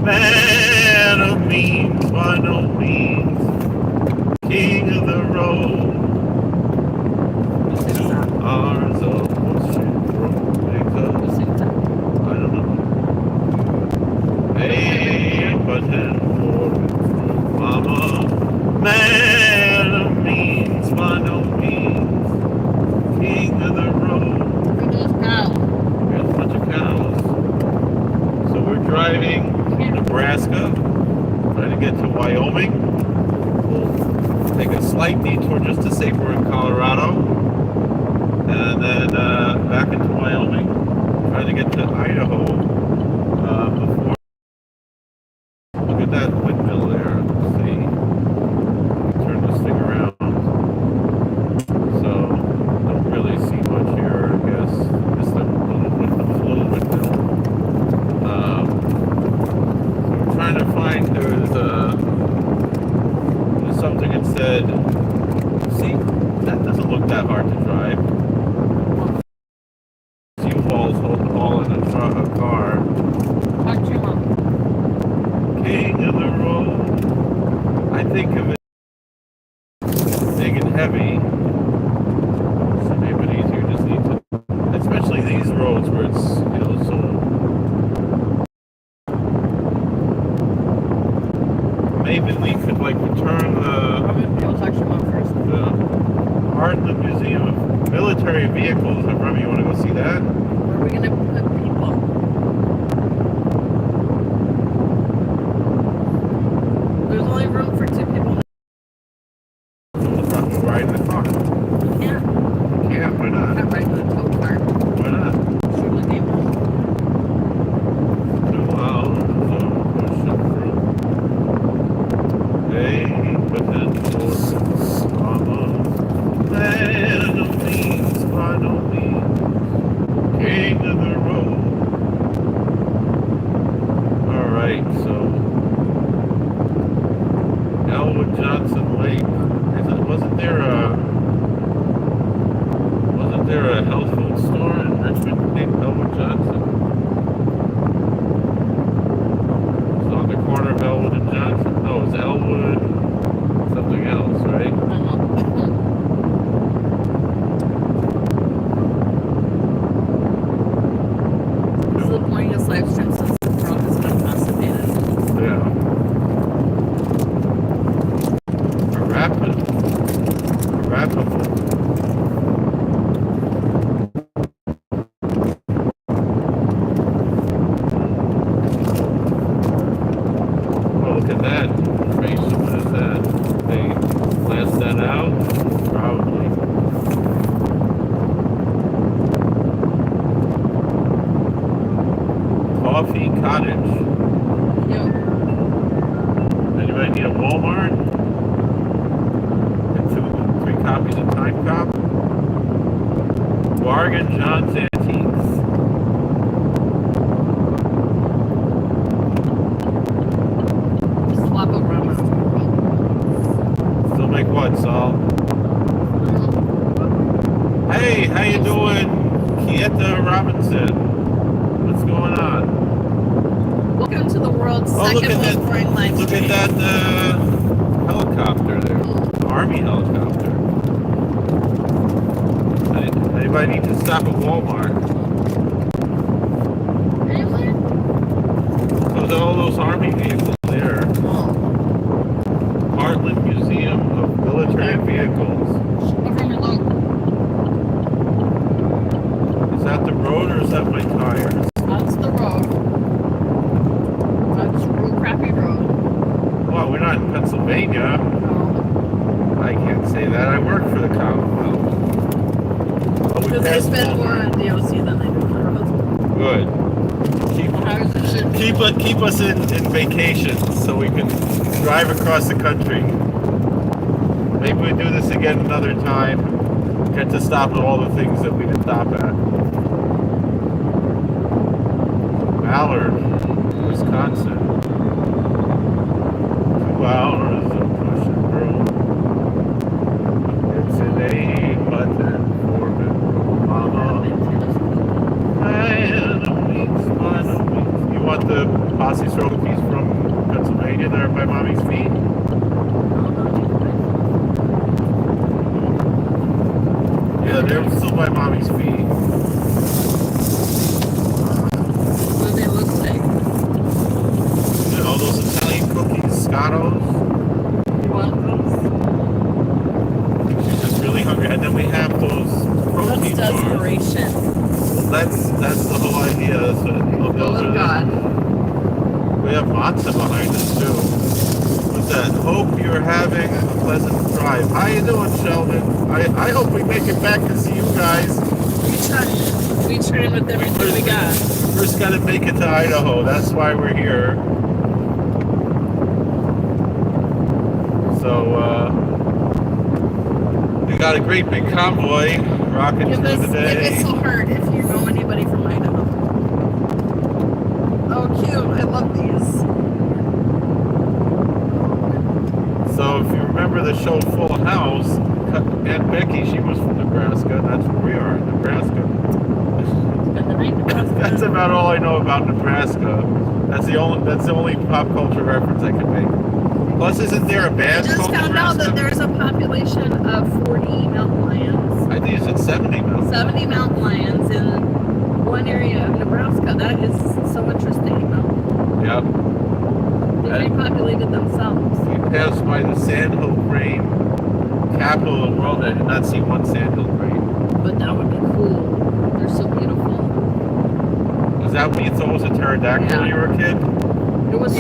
Man of means, by no means, king of the road. Two arms of bullshit, because I don't know. Hey, but then for mama, man of means, by no means, king of the road. There's cows. There's a bunch of cows. So we're driving Nebraska, trying to get to Wyoming. We'll take a slight detour just to say we're in Colorado, and then back into Wyoming, trying to get to Idaho before. Look at that windmill there. Let's see. Turn this thing around. So don't really see much here, I guess. Just a little windmill. Trying to find there's something that said, see, that doesn't look that hard to drive. U-Hauls all in a car. King of the road. I think of it big and heavy. So maybe it's easier, just need to, especially these roads where it's, so maybe we could return the Heartland Museum of Military Vehicles. Remember, you want to go see that? Where are we going to put people? There's only room for 2 people. We'll ride in the car. Yeah. Yeah, why not? Not right in the tow car. Why not? Sure, the name. Hey, but then for mama, man of means, by no means, king of the road. Alright, so Elwood Johnson Lake. Wasn't there a health food store in Richmond named Elwood Johnson? It's on the corner of Elwood and Johnson. No, it's Elwood something else, right? This is the point of this live stream since the world has been constipated. Yeah. Rapid. Oh, look at that information. What is that? They blast that out? Probably. Coffee Cottage. Yeah. Anybody need a Walmart? And 3 copies of Time Cop? Bargain John's Antiques. Swap over on Still make what, Saul? Hey, how you doing, Kieta Robinson? What's going on? Welcome to the world's Oh, second most boring live look stream. at that helicopter there. Army helicopter. Anybody need to stop at Walmart? Really? Those are all those Army vehicles there. Heartland Museum of Military Vehicles. Over my load. Is that the road or is that my tires? That's the road. That's real crappy road. Well, we're not in Pennsylvania. I can't say that. I work for the Commonwealth. Oh, Because they spend more on DOC than they do on the roads. Good. Keep us in vacations so we can drive across the country. Maybe we do this again another time. Get to stop at all the things that we didn't stop at. Ballard, Wisconsin. 2 hours of push and roll. It's an 8-button Foreman Mama. You want the Posse Strokies from Pennsylvania that are by Mommy's feet? Yeah, they're still by Mommy's feet. What do they look like? You know, those Italian cookies, Scottos. You want those? She's just really hungry. And then we have those protein That's bars. desperation. Well, that's the whole idea. Those Will are of God. We have matzah behind us too. What's that? Hope you're having a pleasant drive. How you doing, Sheldon? I hope we make it back to see you guys. We train with everything we got. First got to make it to Idaho. That's why we're here. So we got a great big convoy rocking through the day. Give us a heart if you know anybody from Idaho. Oh, cute! I love these. So if you remember the show Full House, Aunt Becky, she was from Nebraska, and that's where we are in Nebraska. Spend the night in Nebraska. That's about all I know about Nebraska. That's the only pop culture reference I can make. Plus, isn't there a band I just called found Nebraska? out that there's a population of 40 mountain lions. I think you said 70 now. 70 mountain lions in one area of Nebraska. That is so interesting. Yep. They repopulated themselves. We passed by the Sandhill Crane, capital of the world. I did not see one Sandhill Crane. But that would be cool. They're so beautiful. Was that what you thought was a pterodactyl when you were a kid? It was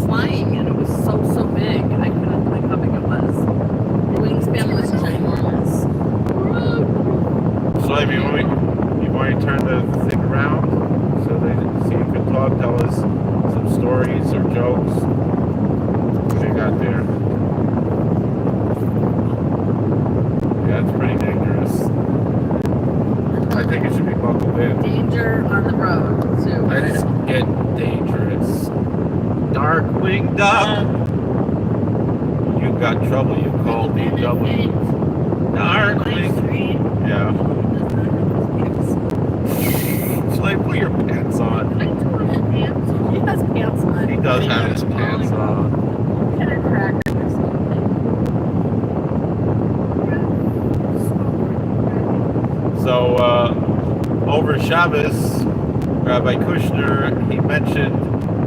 flying and it was so big. I couldn't believe how big it was. The wingspan was ginormous. So, you want to turn the thing around so you can talk, tell us some stories or jokes. What do you got there? Yeah, it's pretty dangerous. I think it should be buckled in. Danger on the road. So Let's get dangerous. Darkwing Duck. You got trouble, you called me double. Darkwing. Yeah. Should I put your pants on? I do have pants. He has pants on. He does have his pants on. Kind of cracked or something. So, over Shabbos, Rabbi Kushner, he mentioned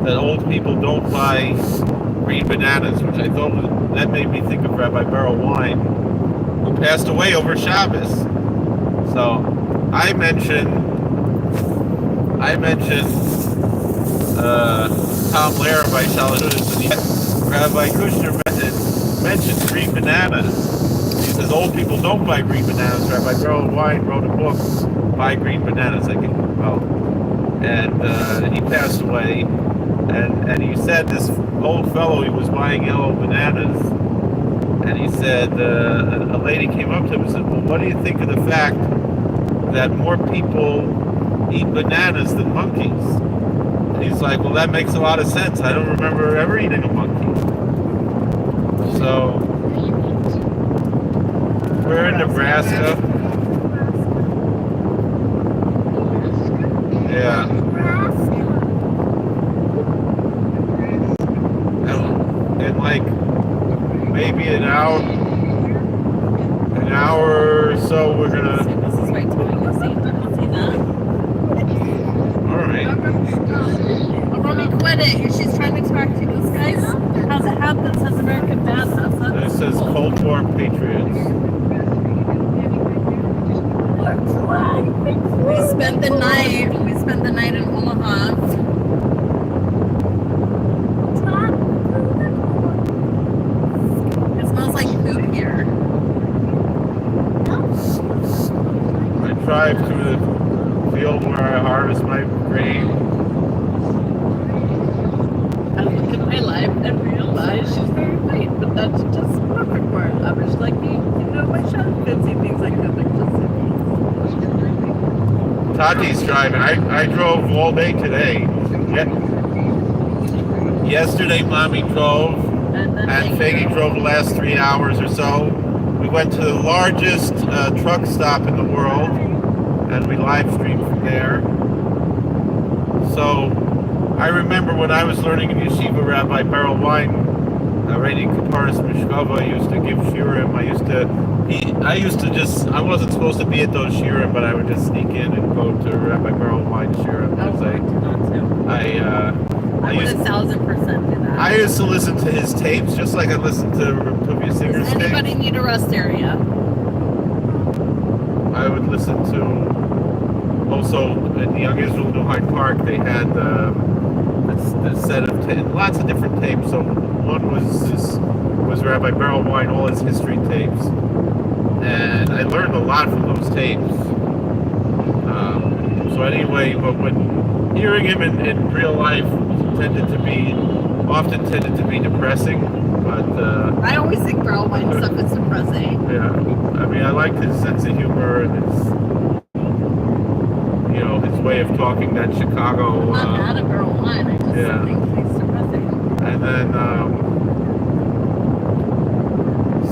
that old people don't buy green bananas, which I thought that made me think of Rabbi Beryl Wine, who passed away over Shabbos. So, I mentioned Tom Lehrer by Shalahudis, and yet Rabbi Kushner mentioned green bananas. He says old people don't buy green bananas. Rabbi Beryl Wine wrote a book, Buy Green Bananas, I think. And he passed away. And he said this old fellow, he was buying yellow bananas. And he said, a lady came up to him and said, well, what do you think of the fact that more people eat bananas than monkeys? And he's like, well, that makes a lot of sense. I don't remember ever eating a monkey. So, we're in Nebraska. Yeah. And like maybe an hour or so we're gonna. This is right to me. See that? Alright. Mommy, quit it. She's trying to talk to you. This guy has a hat that says American Badass. It says Cold War Patriots. We spent the night in Omaha. It smells like poop here. I drive to the field where I harvest my grain. I look at my life and realize she's very white, but that's just perfect for her. I wish like me, my child could see things like that, like just Tati's driving. I drove all day today. Yesterday, Mommy drove, and Faggy drove the last 3 hours or so. We went to the largest truck stop in the world, and we live streamed from there. So, I remember when I was learning in yeshiva, Rabbi Beryl Wein, reading Kaparis Mishkava, used to give shiurim. I wasn't supposed to be at those shiurim, but I would just sneak in and go to Rabbi Beryl Wein shiurim. I would 1,000% do that. I used to listen to his tapes, just like I listened to Tuvia Singer's tapes. Does anybody need a rest area? I would listen to, also at the Young Israel New Hyde Park, they had a set of lots of different tapes. So one was Rabbi Beryl Wein, all his history tapes. And I learned a lot from those tapes. So anyway, but when hearing him in real life often tended to be depressing. But I always think Beryl Wein stuff is depressing. Yeah, I mean, I liked his sense of humor and his way of talking, that Chicago. I'm not mad at Beryl Wein. I just think he's depressing. And then,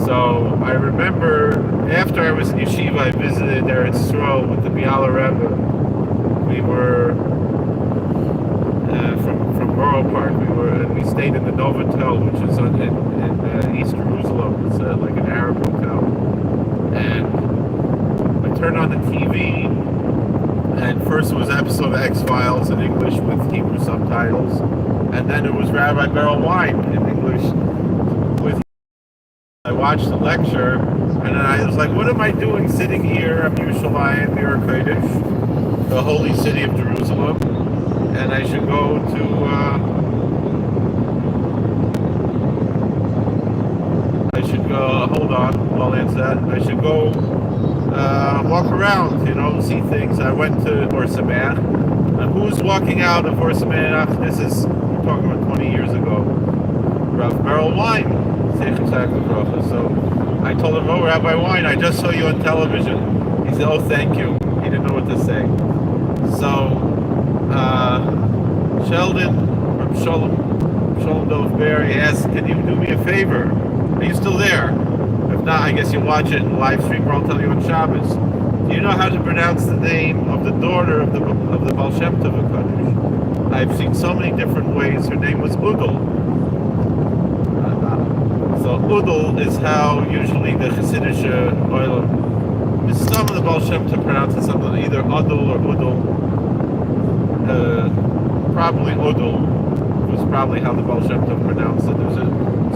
so I remember after I was in yeshiva, I visited Eretz Yisrael with the Biala Rebbe. We were from Borough Park. We stayed in the Novotel, which is in East Jerusalem. It's like an Arab hotel. And I turned on the TV, and first it was an episode of X-Files in English with Hebrew subtitles, and then it was Rabbi Beryl Wein in English with. I watched the lecture, and then I was like, what am I doing sitting here in Yerushalayim, near Kodesh, the holy city of Jerusalem, and I should go to hold on, I'll answer that. I should go walk around, see things. I went to Or Sameach. Who's walking out of Or Sameach? We're talking about 20 years ago. Rav Beryl Wein. So I told him, oh, Rabbi Wein, I just saw you on television. He said, oh, thank you. He didn't know what to say. So Sheldon from Shalom Dov Berry asked, can you do me a favor? Are you still there? If not, I guess you watch it in live stream, or I'll tell you on Shabbos. Do you know how to pronounce the name of the daughter of the Baal Shem Tov HaKadosh? I've seen so many different ways. Her name was Udal. So Udal is how usually the Hasidic Oilam, some of the Baal Shem Tov pronounce it something either Udal or Udal. Probably Udal was probably how the Baal Shem Tov pronounced it. There's a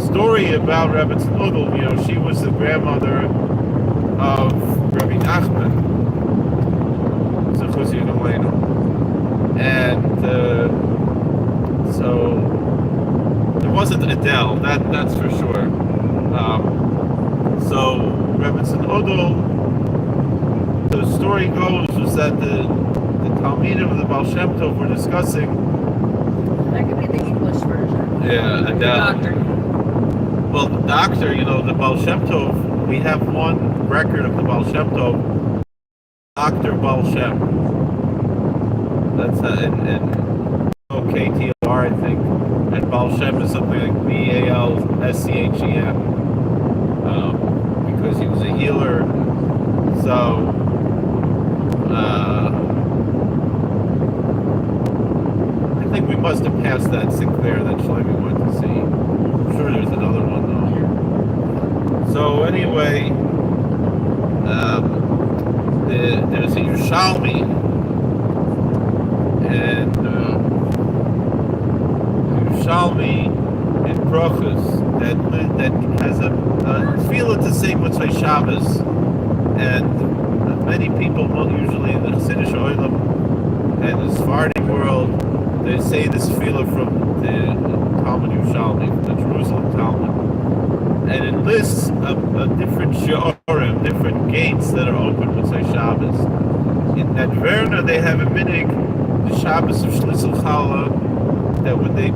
story about Rebbetzin Udal. She was the grandmother of Rabbi Nachman, Zechusi Noleinu, and so it wasn't Adele. That's for sure. So Rebbetzin Udal, the story goes, was that the Talmidim of the Baal Shem Tov were discussing. That could be the English version. Yeah, Adele. The doctor. Well, the doctor, the Baal Shem Tov, we have one record of the Baal Shem Tov, Dr. Baal Shem. That's in KTR, I think. And Baal Shem is something like BALSCHEM, because he was a healer. So, I think we must have passed that Sinclair that Shlomi went to see. I'm sure there's another one though. So anyway, there's a Yerushalmi, and Yerushalmi in Brochus that has a feel it's the same with Shabbos, and many people, usually in the Hasidic Oilam and the Sephardic world, they say this tefillah from the Talmud Yerushalmi, from the Jerusalem Talmud, and it lists a different shiurim, different gates that are open with Shabbos. In that Verna, they have a minig, the Shabbos of Shlisel Chala, that when they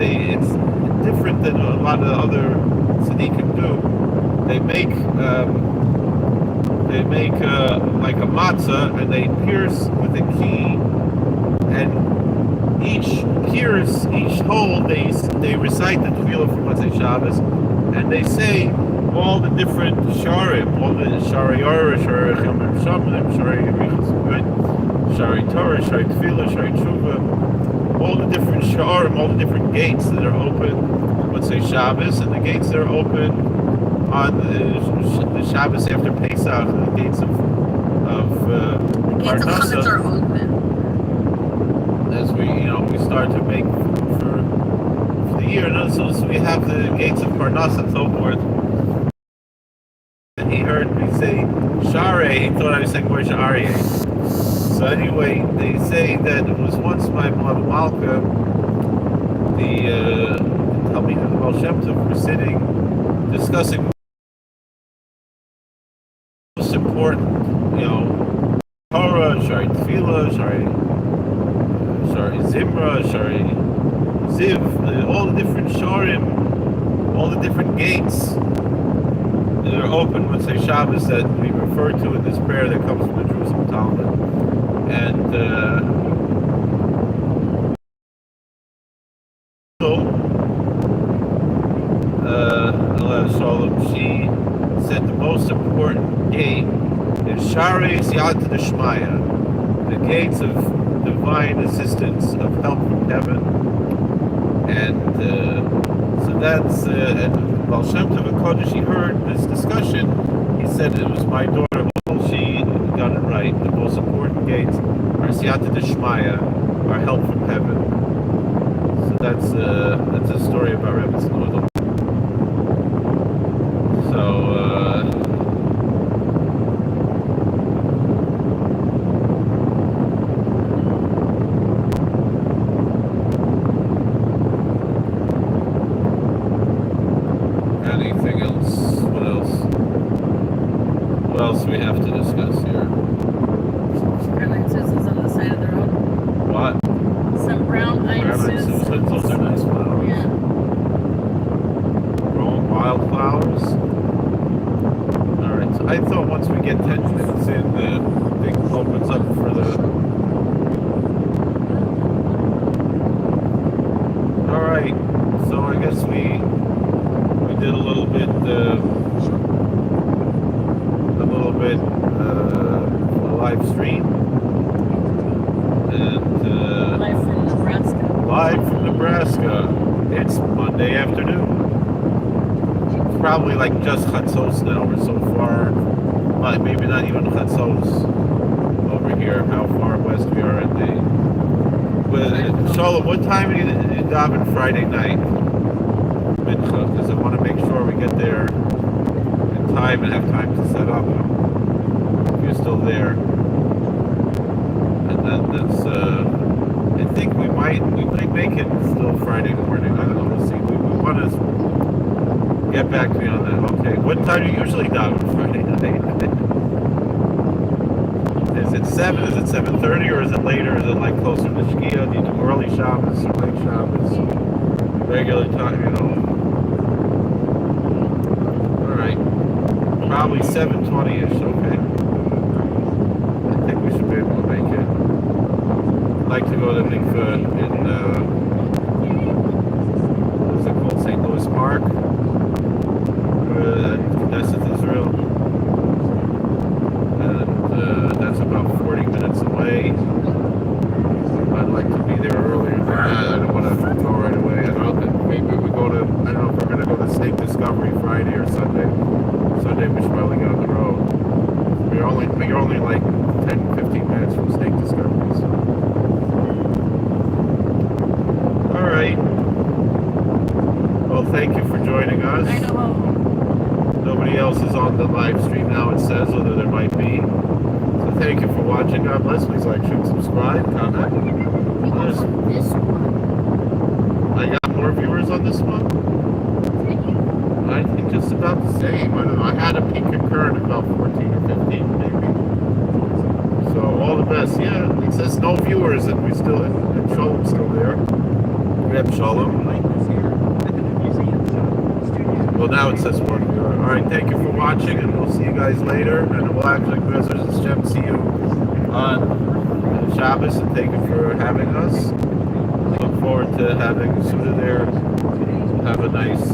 it's different than a lot of the other tzaddikim do. They make like a matzah, and they pierce with a key, and each hole they recite the tefillah from Motzei Shabbos, and they say all the different sharim, all the shari Yorah, shari Chilmer Shamim, shari Yerichas Good, shari Torah, shari Tefillah, shari Tshuva, all the different sharim, all the different gates that are open, let's say Shabbos, and the gates that are open on the Shabbos after Pesach, the gates of The gates of Chametz are open. As we start to make for the year. And so we have the gates of Parnas and so forth. And he heard me say Share. He thought I was saying Moshe Aryeh. So anyway, they say that it was once my beloved Malka, the Talmid of the Baal Shem Tov, were sitting discussing the most important, Torah, Shari Tefillah, Shari Zimra, Shari Ziv, all the different Sharim, all the different gates that are open with say Shabbos that we refer to in this prayer that comes from the Jerusalem Talmud. And she said the most important gate is Shari Siyata Deshmaya, the gates of divine assistance, of help from heaven. And so that's and Baal Shem Tov Kodesh, he heard this discussion. He said it was my daughter. Well, she got it right. The most important gates are Siyata Deshmaya, our help from heaven. So that's a story about Rebbe Tznoda. So anything else? What else? What else do we have to discuss here? Brown Susan's on the side of the road. What? Some brown eyed Susans. Those are nice flowers. Yeah. Growing wildflowers. Alright, so I thought once we get 10 minutes in, the thing opens up for the... Alright, so I guess we did a little bit a live stream. And Live from Nebraska. live from Nebraska. It's Monday afternoon. It's probably like just Chatzos now. We're so far, maybe not even Chatzos over here. How far west we are in the. Shalom, what time are you daven Friday night? Mincha, because I want to make sure we get there in time and have time to set up. If you're still there. And then that's, I think we might make it still Friday morning. I don't know, we'll see. We want to get back to me on that. Okay, what time do you usually daven Friday night? Is it 7? Is it 7:30 or is it later? Is it like closer to Shkia? Do you do early Shabbos or late Shabbos? Regular time, Alright. Probably 7:20ish, okay. I think we should be able to make it. I'd like to go to Mikveh in, what's it called, St. Louis Park, Knesset Israel, and that's about 40 minutes away. I'd like to be there earlier than that. I don't want to go right away. Maybe we go to, I don't know if we're going to go to Snake Discovery Friday or Sunday. Sunday we should probably get on the road. We're only like 10, 15 minutes from Snake Discovery. So. Alright. Well, thank you for joining us. I know. Nobody else is on the live stream now, it says, although there might be. So thank you for watching. God bless. Please like, share, subscribe, comment. This one. I got more viewers on this one? I think just about the same. I don't know. I had a peak occur at about 14 or 15 maybe. So all the best. Yeah, it says no viewers and we still, and Shalom's still there. We have Shalom. Well, now it says one viewer. Alright, thank you for watching and we'll see you guys later. And we'll actually, Bezos Hashem, see you on Shabbos, and thank you for having us. Look forward to having Suda there. Have a nice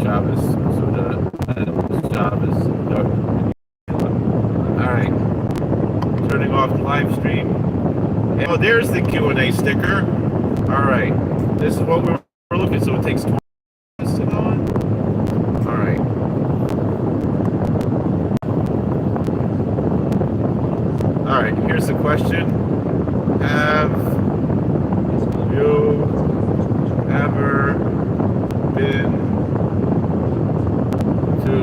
Shabbos, Suda, and Shabbos. Alright, turning off the live stream. Oh, there's the Q&A sticker. All right. This is what we're looking at. So it takes 20 minutes to go on? All right. All right. Here's the question. Have you ever been to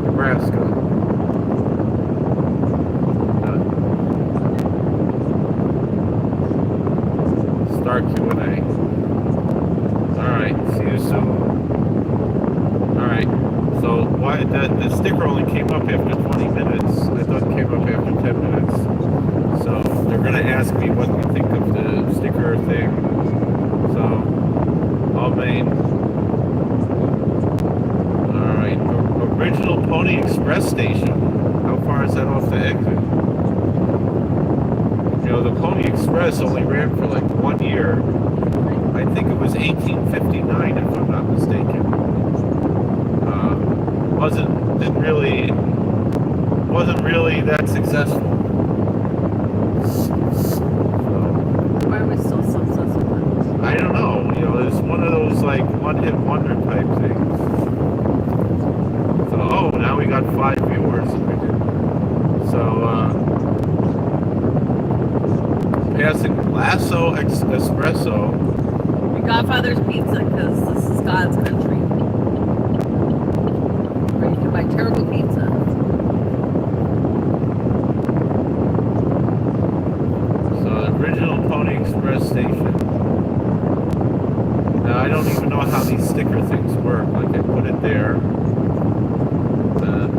Nebraska? Start Q&A. Alright, see you soon. Alright, so why the sticker only came up after 20 minutes. I thought it came up after 10 minutes. So they're going to ask me what we think of the sticker thing. So, alright, original Pony Express station. How far is that off the exit? You know, the Pony Express only ran for like 1 year. I think it was 1859, if I'm not mistaken. Wasn't really that successful. So, Why are we still so successful? I don't know. You know, it's one of those like one-hit wonder type things. So, oh, now we got 5 viewers. So, passing Lasso Espresso. Godfather's Pizza, because this is God's country. Where you can buy terrible pizza. So the original Pony Express station. Now I don't even know how these sticker things work. Like I put it there. And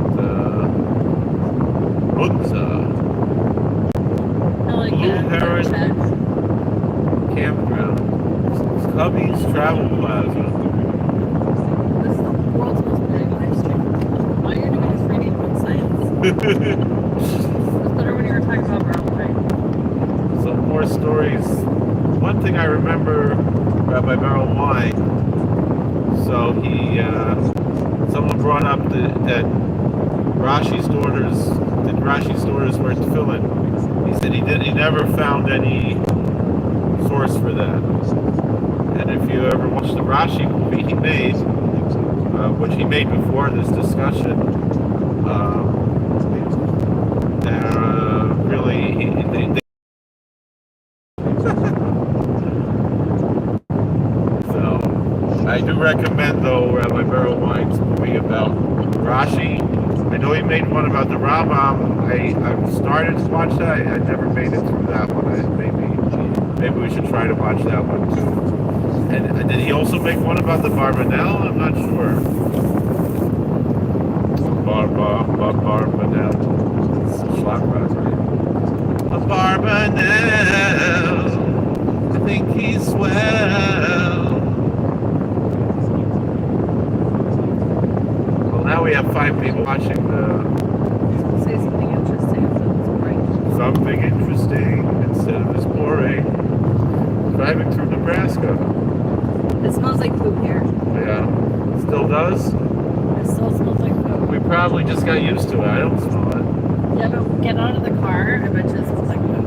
Bunza. I like Blue that. Heron Check. Campground. Cubby's Travel Plaza. This is the world's most boring live stream. All you're doing is reading about science. It was better when you were talking about brown wine. Some more stories. One thing I remember Rabbi Beryl Wine. So he, someone brought up that Rashi's daughters were tefillin. He said he never found any source for that. And if you ever watch the Rashi movie he made, which he made before this discussion, really, so I do recommend though Rabbi Beryl Wine's movie about Rashi. I know he made one about the Rambam. I've started to watch that. I never made it through that one. Maybe we should try to watch that one too. And did he also make one about the Barbanel? I'm not sure. Barbanel. A Barbanel. I think he's swell. Well, now we have 5 people watching Say something interesting instead of it's boring. something interesting instead of it's boring. Driving through Nebraska. It smells like poop here. Yeah. Still does? It still smells like poop. We probably just got used to it. I don't smell it. Yeah, but get out of the car, I bet you it smells like poop.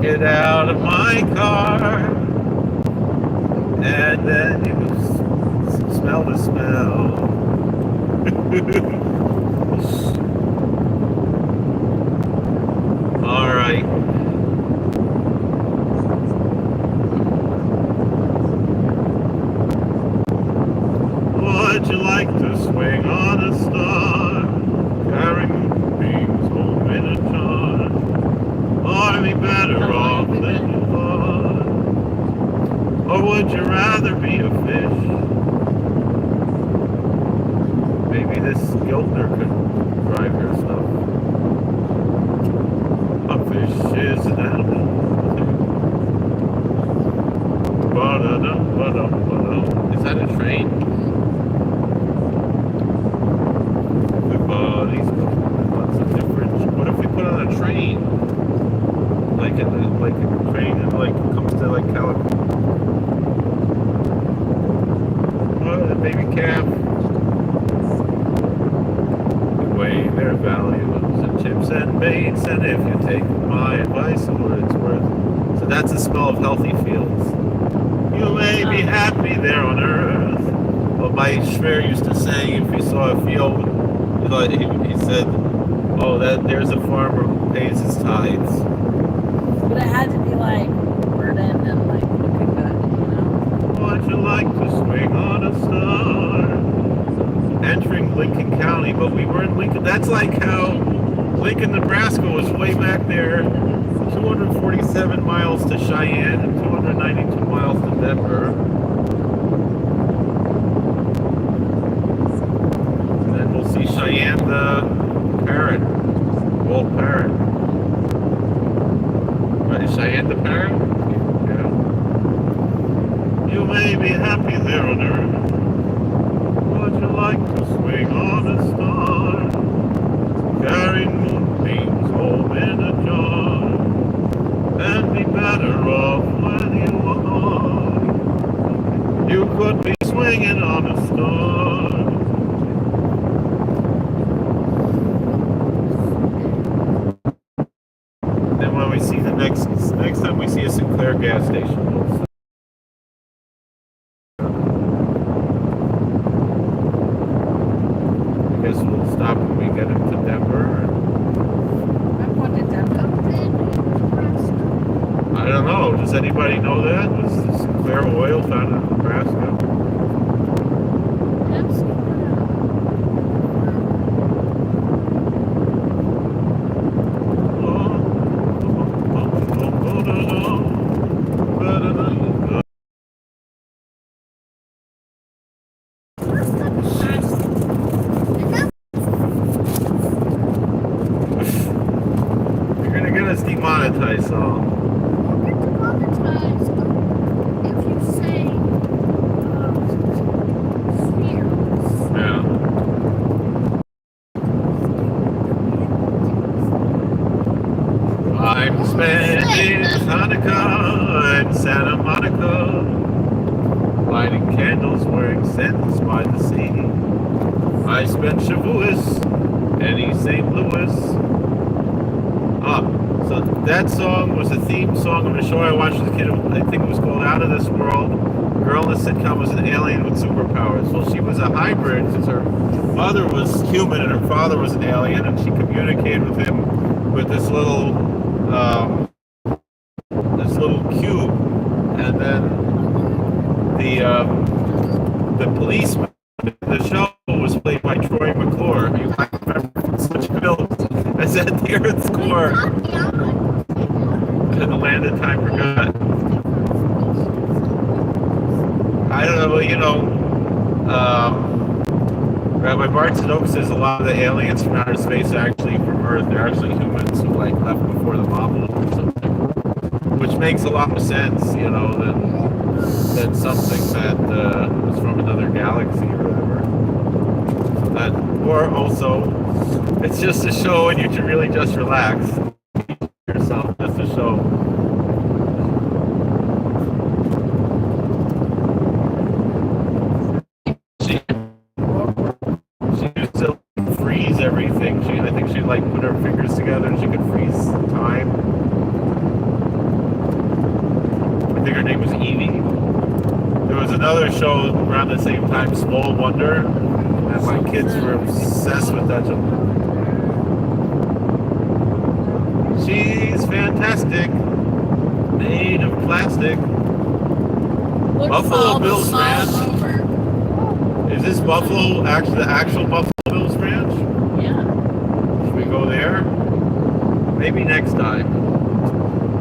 Get out of my car. And then you smell the smell. All right. Would you like to swing on a star, carrying beams home in a jar? Or be better off than you thought? Or would you rather be a fish? Maybe this Giltner could drive your stuff. A fish is an animal. Is that a train? Lots of different. What if we put on a train? Like a train and like comes to like California. debates, and if you take my advice for what it's worth. So that's the smell of healthy fields. You may be happy there on earth. Well, my Shver used to say, if he saw a field, he said, oh, there's a farmer who pays his tithes. But it had to be like verdant and like looking good, you know? Would you like to swing on a star? Entering Lincoln County, but we were in Lincoln. That's like how Lincoln, Nebraska was way back there. 247 miles to Cheyenne and 292 miles to Denver. And then we'll see Cheyenne the parrot, old parrot. Right, is Cheyenne the parrot? Yeah. You may be happy there on earth. Would you like to swing on a star? Carrying moonbeams home in a jar. And be better off when you are. You could be swinging on a star. Then when we see the next time we see a Sinclair gas station, we'll I guess we'll stop when we get into Denver. I'm going to Denver. I don't know. Does anybody know that? Was this Sinclair oil found in Nebraska? You're gonna get us demonetized, all. I'm spending Hanukkah in Santa Monica, lighting candles, wearing scents by the sea. I spent Shavuos in East St. Louis. So that song was a theme song of a show I watched as a kid. I think it was called Out of This World. The girl in the sitcom was an alien with superpowers. Well, she was a hybrid because her mother was human and her father was an alien, and she communicated with him with this little cube. And then the policeman in the show was played by Troy McClure. You might remember such films as At the Earth's Core and The Land of Time Forgot. I don't know, Rabbi Bart Sadok says a lot of the aliens from outer space are actually from Earth. They're actually humans who like left before the bomb or something, which makes a lot more sense, than something that was from another galaxy or whatever. Or also, it's just a show and you should really just relax yourself. Just a show. She used to freeze everything. I think she like put her fingers together and she could freeze time. I think her name was Evie. There was another show around the same time, Small Wonder, and my kids were obsessed with that show. She's fantastic, made of plastic. Buffalo Bills Ranch. Is this Buffalo the actual Buffalo Bills Ranch? Yeah. Should we go there? Maybe next time.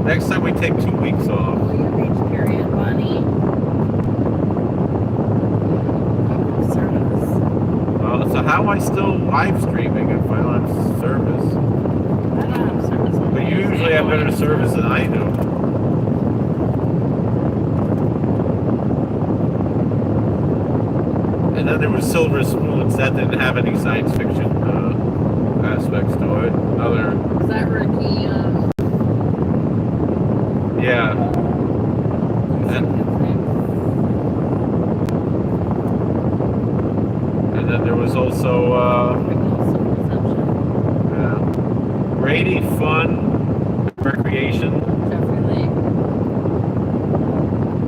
Next time we take 2 weeks off. Will you reach period, Bonnie? Service. Well, so how am I still live streaming if I don't have service? I don't have service. But you usually have better service than I do. And then there was Silver Spoons. That didn't have any science fiction aspects to it. Is that Ricky? Yeah. And then there was also, yeah. Brady fun recreation. Definitely.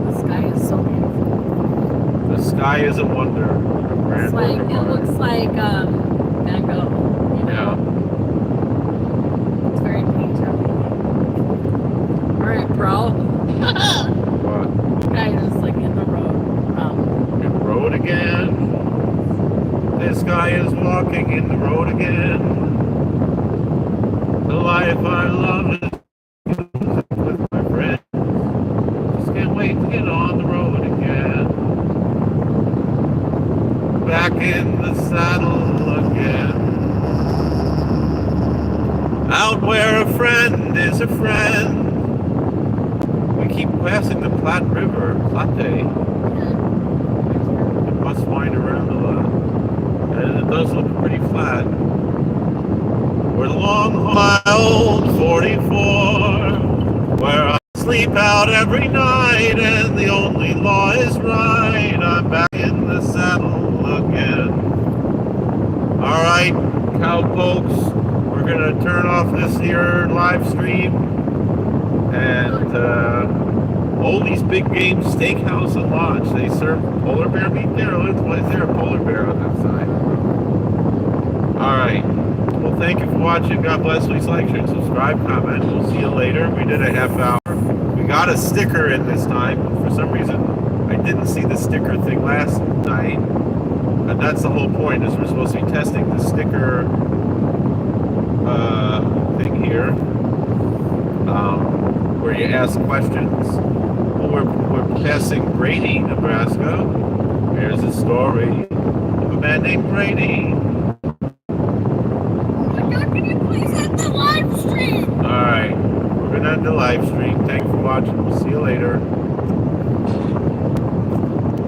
The sky is so beautiful. The sky is a wonder. It's like, it looks like Van Gogh, you know? It's very painterly. Alright, bro. What? Guy is just like in the road. In the road again. This guy is walking in the road again. The life I love is with my friend. Just can't wait to get on the road again. Back in the saddle again. Out where a friend is a friend. We keep passing the Platte River, Platte. It must wind around a lot. And it does look pretty flat. We're long my old 44, where I sleep out every night, and the only law is right. I'm back in the saddle again. Alright, cowpokes, we're gonna turn off this here live stream. And Oldie's Big Game Steakhouse and Lodge. They serve polar bear meat there. Why is there a polar bear on that side? Alright. Well, thank you for watching. God bless. Please like, share, and subscribe, comment. We'll see you later. We did a half hour. We got a sticker in this time. For some reason, I didn't see the sticker thing last night. And that's the whole point, is we're supposed to be testing the sticker thing here. Where you ask questions. Well, we're passing Brady, Nebraska. Here's a story of a man named Brady. Can you please end the live stream? Alright, we're gonna end the live stream. Thank you for watching. We'll see you later.